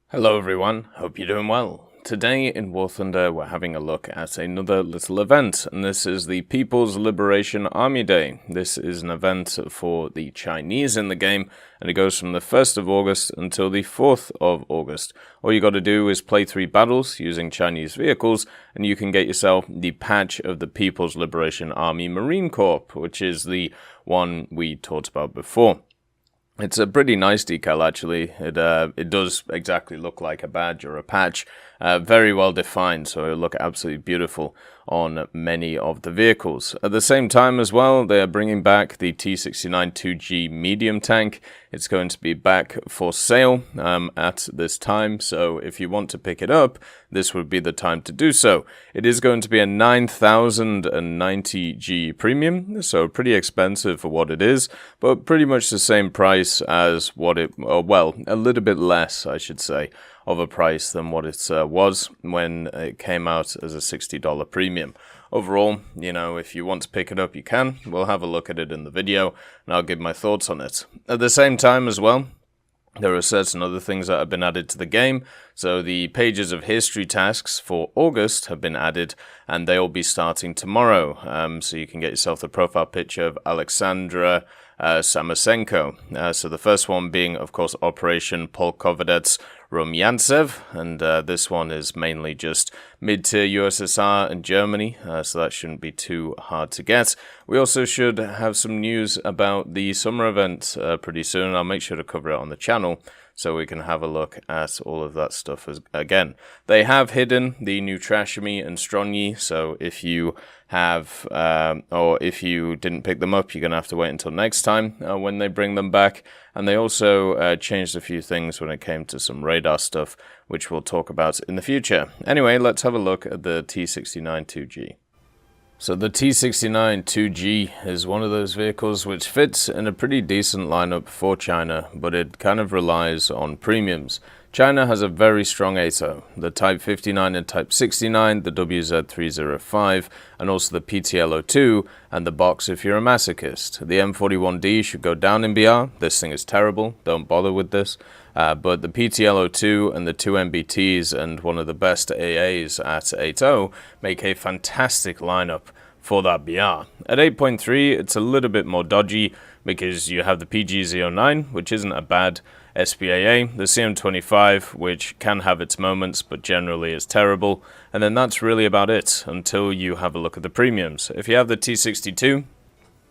Hello everyone, hope you're doing well. Today in War Thunder we're having a look at another little event, and this is the People's Liberation Army Day. This is an event for the Chinese in the game, and it goes from the 1st of August until the 4th of August. All you got to do is play 3 battles using Chinese vehicles, and you can get yourself the patch of the People's Liberation Army Marine Corps, which is the one we talked about before. It's a pretty nice decal, actually. It does exactly look like a badge or a patch. Very well defined, so it'll look absolutely beautiful on many of the vehicles. At the same time as well, they are bringing back the T69 2G medium tank. It's going to be back for sale at this time, so if you want to pick it up, this would be the time to do so. It is going to be a 9090G premium, so pretty expensive for what it is, but pretty much the same price as what it, well, a little bit less, I should say, of a price than what it was when it came out as a $60 premium. Overall, you know, if you want to pick it up, you can. We'll have a look at it in the video, and I'll give my thoughts on it. At the same time as well, there are certain other things that have been added to the game. So the pages of history tasks for August have been added, and they'll be starting tomorrow. So you can get yourself the profile picture of Alexandra Samosenko. So the first one being, of course, Operation Polkovets Rumyantsev, and this one is mainly just mid-tier USSR and Germany, so that shouldn't be too hard to get. We also should have some news about the summer event pretty soon. I'll make sure to cover it on the channel, so we can have a look at all of that stuff again. They have hidden the new Trashmi and Stronyi, so if you have, or if you didn't pick them up, you're going to have to wait until next time when they bring them back. And they also changed a few things when it came to some radar stuff, which we'll talk about in the future. Anyway, let's have a look at the T69 2G. So the T69 2G is one of those vehicles which fits in a pretty decent lineup for China, but it kind of relies on premiums. China has a very strong ATO, the Type 59 and Type 69, the WZ305, and also the PTL02, and the box if you're a masochist. The M41D should go down in BR. This thing is terrible, don't bother with this. But the PTL02 and the 2 MBTs and one of the best AAs at 8.0 make a fantastic lineup for that BR. At 8.3, it's a little bit more dodgy because you have the PG09, which isn't a bad SPAA, the CM25, which can have its moments, but generally is terrible, and then that's really about it until you have a look at the premiums. If you have the T62,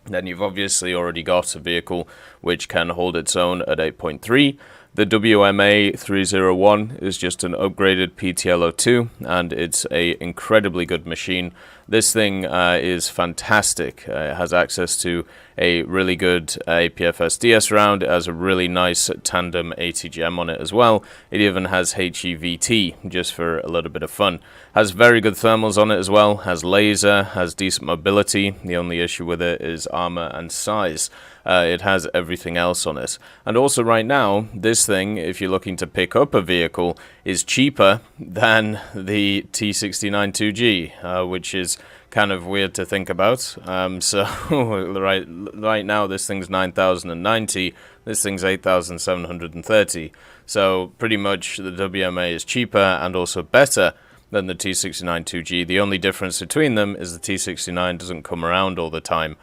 then you've obviously already got a vehicle which can hold its own at 8.3. The WMA 301 is just an upgraded PTL02, and it's an incredibly good machine. This thing is fantastic. It has access to a really good APFS DS round. It has a really nice tandem ATGM on it as well. It even has HEVT, just for a little bit of fun. Has very good thermals on it as well. Has laser, has decent mobility. The only issue with it is armor and size. It has everything else on it. And also right now, this thing, if you're looking to pick up a vehicle, is cheaper than the T69 2G, which is kind of weird to think about. So right now, this thing's 9,090. This thing's 8,730. So pretty much the WMA is cheaper and also better than the T69 2G. The only difference between them is the T69 doesn't come around all the time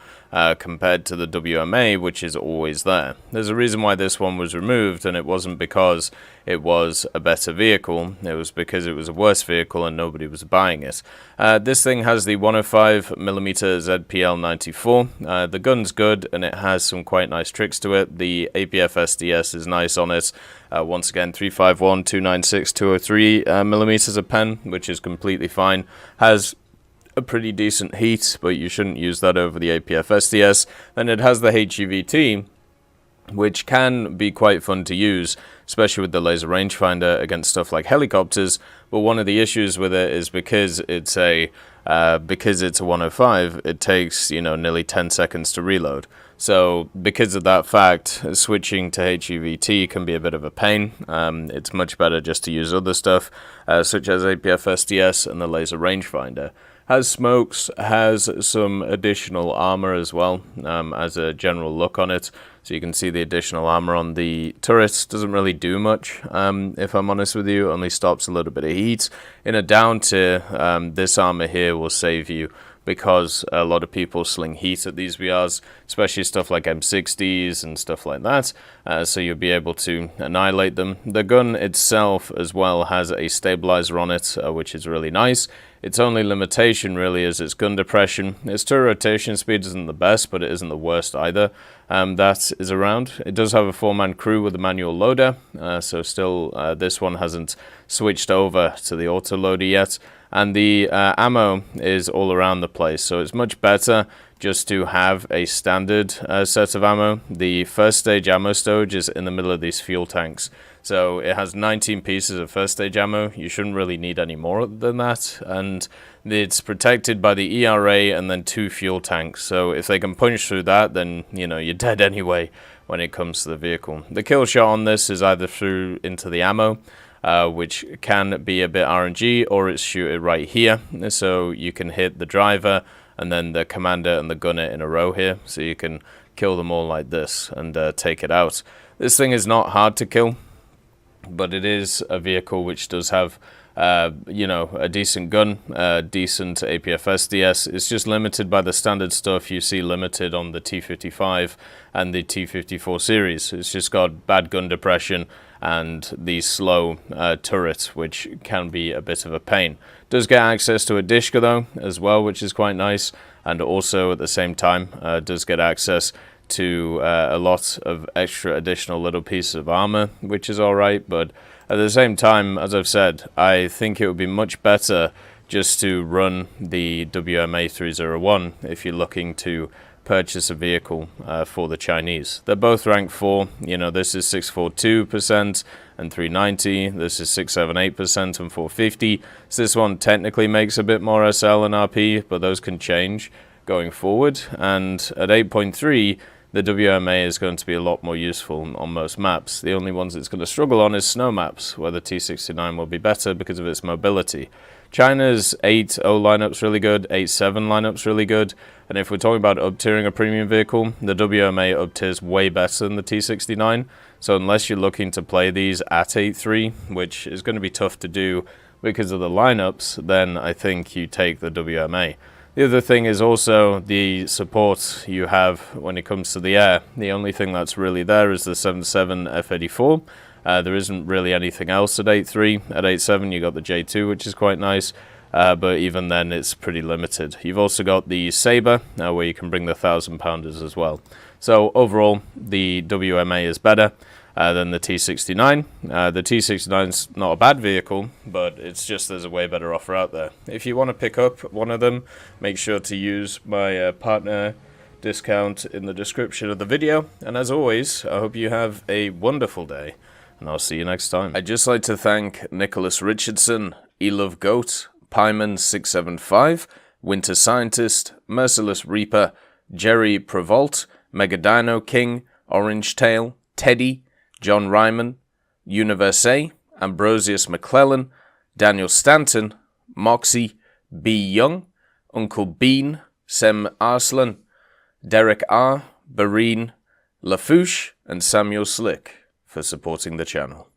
compared to the WMA, which is always there. There's a reason why this one was removed, and it wasn't because it was a better vehicle. It was because it was a worse vehicle and nobody was buying it. This thing has the 105mm ZPL94. The gun's good, and it has some quite nice tricks to it. The APF SDS is nice on it. Once again, 351, 296, 203 millimeters a pen, which is completely fine. Has a pretty decent heat, but you shouldn't use that over the APF SDS. Then it has the HEVT, which can be quite fun to use, especially with the laser rangefinder against stuff like helicopters. But one of the issues with it is because it's a 105, it takes, you know, nearly 10 seconds to reload. So because of that fact, switching to HEVT can be a bit of a pain. It's much better just to use other stuff, such as APF SDS and the laser rangefinder. Has smokes, has some additional armor as well, as a general look on it. So you can see the additional armor on the turret doesn't really do much, if I'm honest with you. Only stops a little bit of heat. In a down tier, this armor here will save you, because a lot of people sling heat at these VRs, especially stuff like M60s and stuff like that, so you'll be able to annihilate them. The gun itself as well has a stabilizer on it, which is really nice. Its only limitation really is its gun depression. Its turret rotation speed isn't the best, but it isn't the worst either. That is around. It does have a 4-man crew with a manual loader, so still this one hasn't switched over to the auto loader yet. And the ammo is all around the place, so it's much better just to have a standard set of ammo. The first stage ammo stowage is in the middle of these fuel tanks. So it has 19 pieces of first stage ammo. You shouldn't really need any more than that. And it's protected by the ERA and then 2 fuel tanks. So if they can punch through that, then, you know, you're dead anyway when it comes to the vehicle. The kill shot on this is either through into the ammo, which can be a bit RNG, or it's shoot it right here. So you can hit the driver and then the commander and the gunner in a row here. So you can kill them all like this and take it out. This thing is not hard to kill, but it is a vehicle which does have, you know, a decent gun, decent APFS DS. It's just limited by the standard stuff you see limited on the T55 and the T54 series. It's just got bad gun depression and the slow turret, which can be a bit of a pain. Does get access to a Dishka though, as well, which is quite nice, and also at the same time does get access to a lot of extra additional little pieces of armor, which is alright, but at the same time, as I've said, I think it would be much better just to run the WMA 301 if you're looking to purchase a vehicle for the Chinese. They're both ranked 4. You know, this is 642% and 390. This is 678% and 450. So this one technically makes a bit more SL and RP, but those can change going forward. And at 8.3, the WMA is going to be a lot more useful on most maps. The only ones it's going to struggle on is snow maps, where the T69 will be better because of its mobility. China's 8.0 lineup's really good, 8.7 lineup's really good, and if we're talking about up-tiering a premium vehicle, the WMA up-tiers way better than the T69, so unless you're looking to play these at 8.3, which is going to be tough to do because of the lineups, then I think you take the WMA. The other thing is also the support you have when it comes to the air. The only thing that's really there is the 7.7 F84. There isn't really anything else at 8.3. At 8.7 you got the J2, which is quite nice, but even then it's pretty limited. You've also got the Sabre, where you can bring the 1,000-pounders as well. So overall, the WMA is better than the T69. The T69's not a bad vehicle, but it's just there's a way better offer out there. If you want to pick up one of them, make sure to use my partner discount in the description of the video. And as always, I hope you have a wonderful day, and I'll see you next time. I'd just like to thank Nicholas Richardson, Elove Goat, Pyman675, Winter Scientist, Merciless Reaper, Jerry Prevolt, Megadino King, Orange Tail, Teddy, John Ryman, Universe, Ambrosius McClellan, Daniel Stanton, Moxie, B. Young, Uncle Bean, Sem Arslan, Derek R., Bareen, Lafouche, and Samuel Slick for supporting the channel.